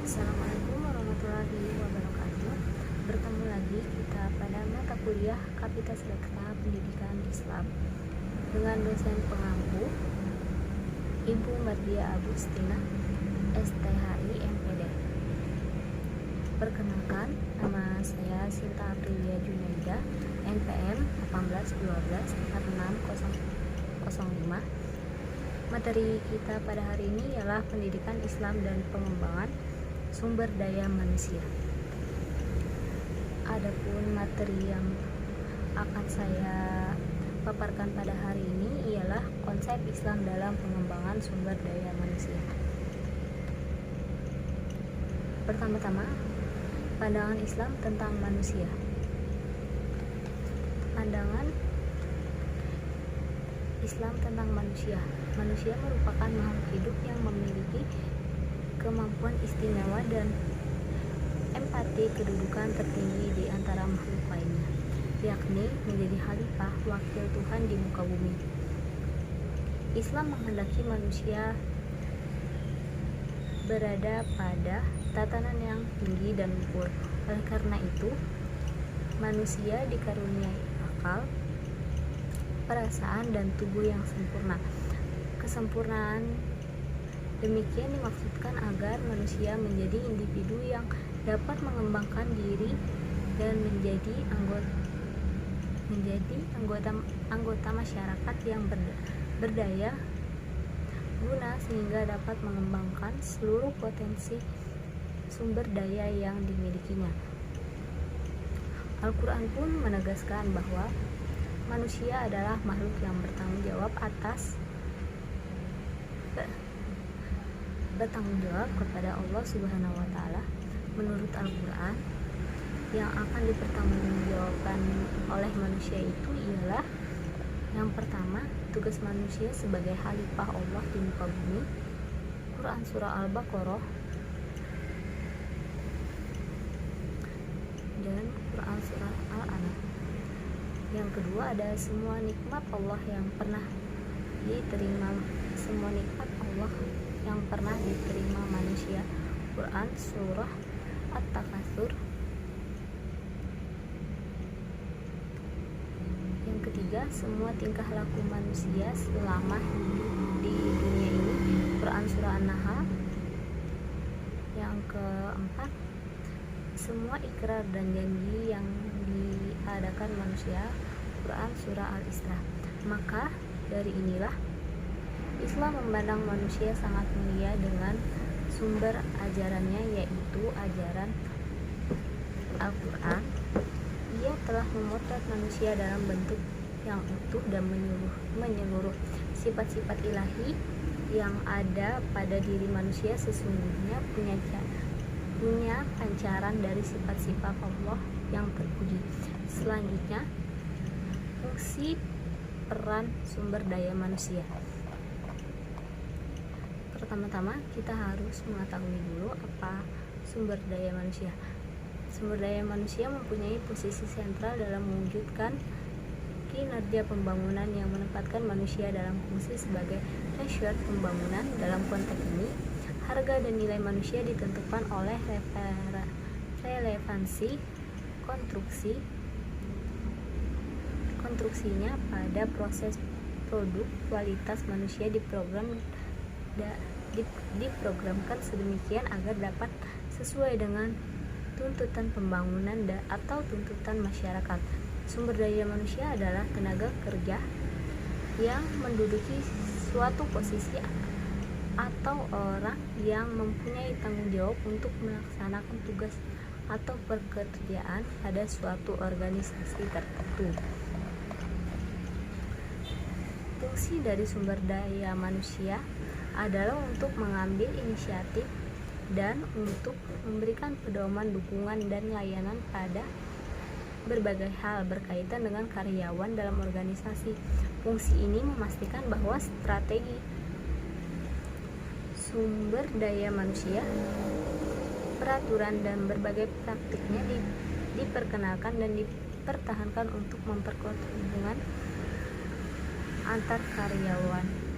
Assalamualaikum warahmatullahi wabarakatuh. Bertemu lagi kita pada mata kuliah Kapitas Lekta Pendidikan Islam dengan dosen pengampu Ibu Mardia Agustina, STHI MPD. Perkenalkan, nama saya Sinta Aprilia Junaida, NPM 18124605. Materi kita pada hari ini ialah pendidikan Islam dan pengembangan sumber daya manusia. Adapun materi yang akan saya paparkan pada hari ini ialah konsep Islam dalam pengembangan sumber daya manusia. Pertama-tama, pandangan Islam tentang manusia. Pandangan Islam tentang manusia. Manusia merupakan makhluk hidup yang memiliki kemampuan istimewa dan empati kedudukan tertinggi di antara makhluk lainnya, yakni menjadi khalifah wakil Tuhan di muka bumi. Islam menghendaki manusia berada pada tatanan yang tinggi dan luhur. Oleh karena itu, manusia dikaruniai akal, perasaan, dan tubuh yang sempurna. Kesempurnaan demikian dimaksudkan agar manusia menjadi individu yang dapat mengembangkan diri dan menjadi anggota masyarakat yang berdaya guna sehingga dapat mengembangkan seluruh potensi sumber daya yang dimilikinya. Al-Quran pun menegaskan bahwa manusia adalah makhluk yang bertanggung jawab kepada Allah Subhanahu wa Ta'ala. Menurut Al-Quran, yang akan dipertanggungjawabkan oleh manusia itu ialah yang pertama, tugas manusia sebagai khalifah Allah di muka bumi. Quran surah Al-Baqarah dan Quran surah Al-An'am. Yang kedua ada semua nikmat Allah yang pernah diterima manusia. Quran surah At-Takatsur. Yang ketiga, semua tingkah laku manusia selama hidup di dunia ini. Quran surah An-Nahl. Yang keempat, semua ikrar dan janji yang diadakan manusia. Quran surah Al-Isra. Maka dari inilah Islam memandang manusia sangat mulia dengan sumber ajarannya, yaitu ajaran Al-Quran. Ia telah memotret manusia dalam bentuk yang utuh dan menyeluruh. Sifat-sifat ilahi yang ada pada diri manusia sesungguhnya punya pancaran dari sifat-sifat Allah yang terpuji. Selanjutnya, fungsi peran sumber daya manusia. Pertama-tama kita harus mengetahui dulu apa sumber daya manusia. Sumber daya manusia mempunyai posisi sentral dalam mewujudkan kinerja pembangunan yang menempatkan manusia dalam fungsi sebagai rasio pembangunan. Dalam konteks ini, harga dan nilai manusia ditentukan oleh relevansi konstruksinya pada proses produk. Kualitas manusia diprogramkan sedemikian agar dapat sesuai dengan tuntutan pembangunan atau tuntutan masyarakat. Sumber daya manusia adalah tenaga kerja yang menduduki suatu posisi atau orang yang mempunyai tanggung jawab untuk melaksanakan tugas atau pekerjaan pada suatu organisasi tertentu. Fungsi dari sumber daya manusia adalah untuk mengambil inisiatif dan untuk memberikan pedoman, dukungan, dan layanan pada berbagai hal berkaitan dengan karyawan dalam organisasi. Fungsi ini memastikan bahwa strategi sumber daya manusia, peraturan, dan berbagai praktiknya diperkenalkan dan dipertahankan untuk memperkuat hubungan antar karyawan.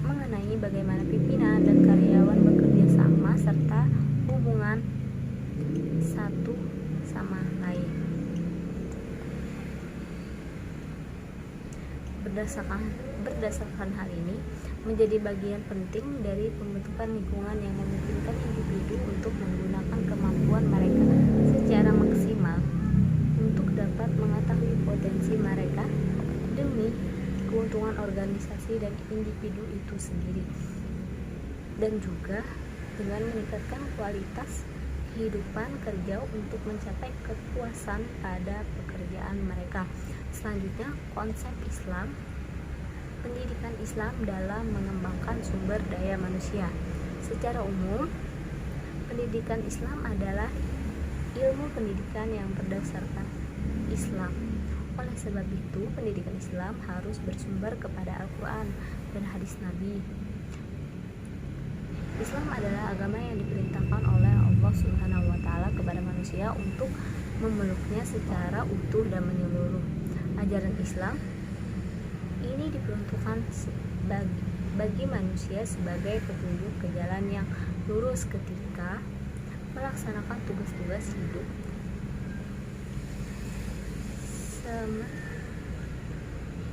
Mengenai bagaimana pimpinan dan karyawan bekerja sama serta Berdasarkan hal ini, menjadi bagian penting dari pembentukan lingkungan yang memungkinkan individu untuk menggunakan kemampuan mereka secara maksimal untuk dapat mengetahui potensi mereka demi keuntungan organisasi dan individu itu sendiri, dan juga dengan meningkatkan kualitas kehidupan kerja untuk mencapai kepuasan pada pekerjaan mereka. Selanjutnya, konsep Islam. Pendidikan Islam dalam mengembangkan sumber daya manusia. Secara umum, pendidikan Islam adalah ilmu pendidikan yang berdasarkan Islam. Oleh sebab itu, pendidikan Islam harus bersumber kepada Al-Quran dan hadis Nabi. Islam adalah agama yang diperintahkan oleh Allah Subhanahu wa Ta'ala kepada manusia untuk memeluknya secara utuh dan menyeluruh. Ajaran Islam ini diperuntukkan bagi manusia sebagai petunjuk ke jalan yang lurus ketika melaksanakan tugas-tugas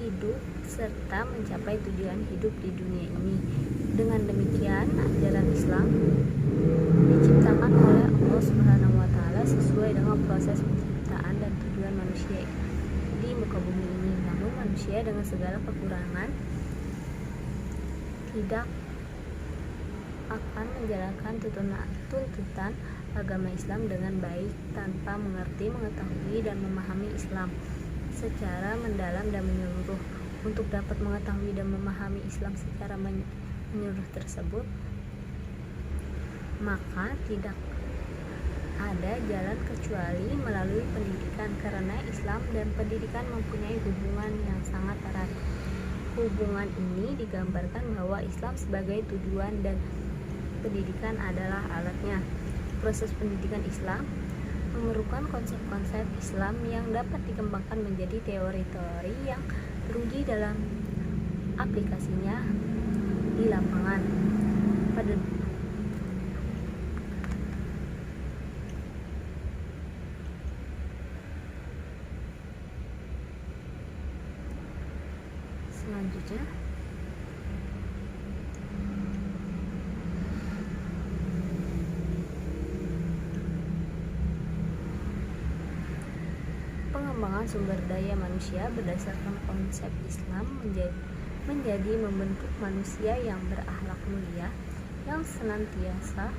hidup serta mencapai tujuan hidup di dunia ini. Dengan demikian, ajaran Islam diciptakan oleh Allah Subhanahu wa Ta'ala sesuai dengan proses penciptaan dan tujuan manusia di muka bumi ini. Namun manusia dengan segala kekurangan tidak akan menjalankan tuntutan agama Islam dengan baik tanpa mengerti, mengetahui, dan memahami Islam secara mendalam dan menyeluruh. Untuk dapat mengetahui dan memahami Islam secara menyeluruh tersebut, maka tidak ada jalan kecuali melalui pendidikan, karena Islam dan pendidikan mempunyai hubungan yang sangat erat. Hubungan ini digambarkan bahwa Islam sebagai tujuan dan pendidikan adalah alatnya. Proses pendidikan Islam memerlukan konsep-konsep Islam yang dapat dikembangkan menjadi teori-teori yang teruji dalam aplikasinya di lapangan. Selanjutnya, pengembangan sumber daya manusia berdasarkan konsep Islam menjadi membentuk manusia yang berakhlak mulia, yang senantiasa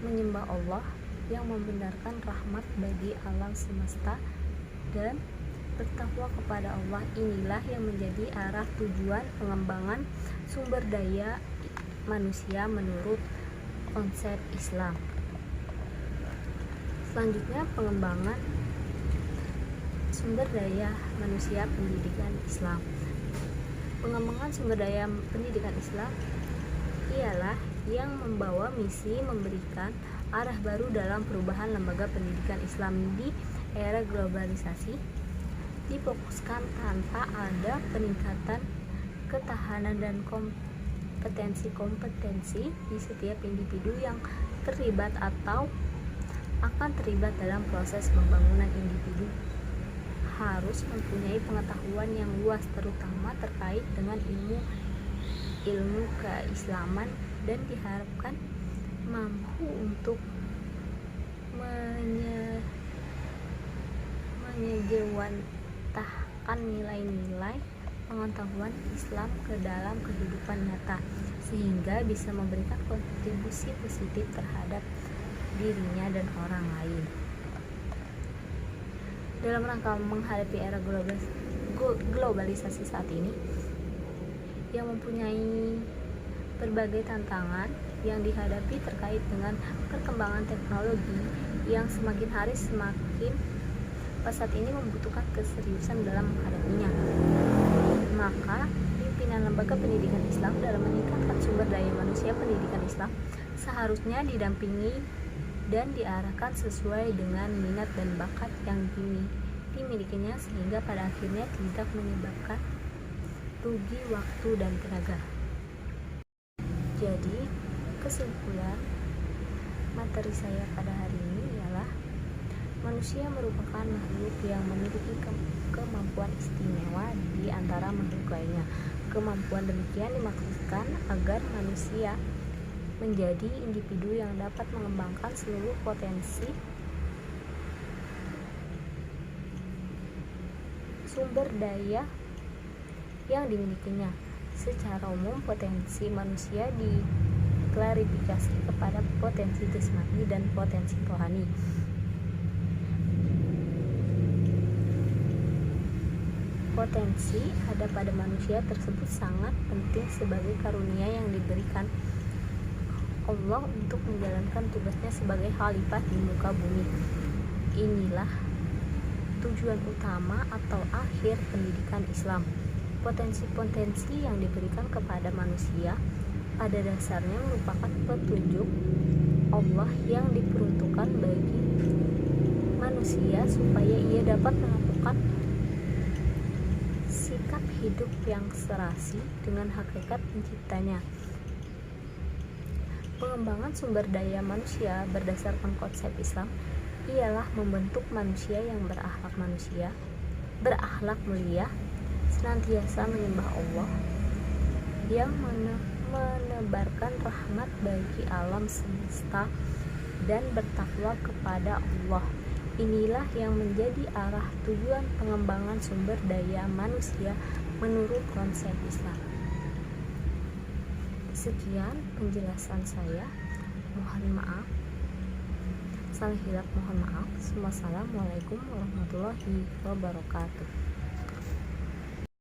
menyembah Allah, yang membenarkan rahmat bagi alam semesta, dan bertakwa kepada Allah. Inilah yang menjadi arah tujuan pengembangan sumber daya manusia menurut konsep Islam. Selanjutnya, pengembangan sumber daya manusia pendidikan Islam. Pengembangan sumber daya pendidikan Islam ialah yang membawa misi memberikan arah baru dalam perubahan lembaga pendidikan Islam di era globalisasi, difokuskan tanpa ada peningkatan ketahanan dan kompetensi di setiap individu yang terlibat atau akan terlibat dalam proses pembangunan. Individu harus mempunyai pengetahuan yang luas, terutama terkait dengan ilmu keislaman, dan diharapkan mampu untuk menyejewantahkan nilai-nilai pengetahuan Islam ke dalam kehidupan nyata, sehingga bisa memberikan kontribusi positif terhadap dirinya dan orang lain. Dalam rangka menghadapi era globalisasi saat ini yang mempunyai berbagai tantangan yang dihadapi terkait dengan perkembangan teknologi yang semakin hari semakin pesat, ini membutuhkan keseriusan dalam menghadapinya. Maka pimpinan lembaga pendidikan Islam dalam meningkatkan sumber daya manusia pendidikan Islam seharusnya didampingi dan diarahkan sesuai dengan minat dan bakat yang dimilikinya, sehingga pada akhirnya tidak menyebabkan rugi waktu dan tenaga. Jadi, kesimpulan materi saya pada hari ini ialah Manusia merupakan makhluk yang memiliki kemampuan istimewa di antara makhluk lainnya. Kemampuan demikian dimaksudkan agar manusia menjadi individu yang dapat mengembangkan seluruh potensi sumber daya yang dimilikinya. Secara umum, potensi manusia diklarifikasi kepada potensi jasmani dan potensi rohani. Potensi ada pada manusia tersebut sangat penting sebagai karunia yang diberikan Allah untuk menjalankan tugasnya sebagai khalifah di muka bumi. Inilah tujuan utama atau akhir pendidikan Islam. Potensi-potensi yang diberikan kepada manusia pada dasarnya merupakan petunjuk Allah yang diperuntukkan bagi manusia supaya ia dapat melakukan sikap hidup yang serasi dengan hakikat penciptanya. Pengembangan sumber daya manusia berdasarkan konsep Islam ialah membentuk manusia yang berakhlak mulia, senantiasa menyembah Allah, yang menebarkan rahmat bagi alam semesta dan bertakwa kepada Allah. Inilah yang menjadi arah tujuan pengembangan sumber daya manusia menurut konsep Islam. Sekian penjelasan saya. Mohon maaf. Salah hilaf mohon maaf. Wassalamualaikum warahmatullahi wabarakatuh.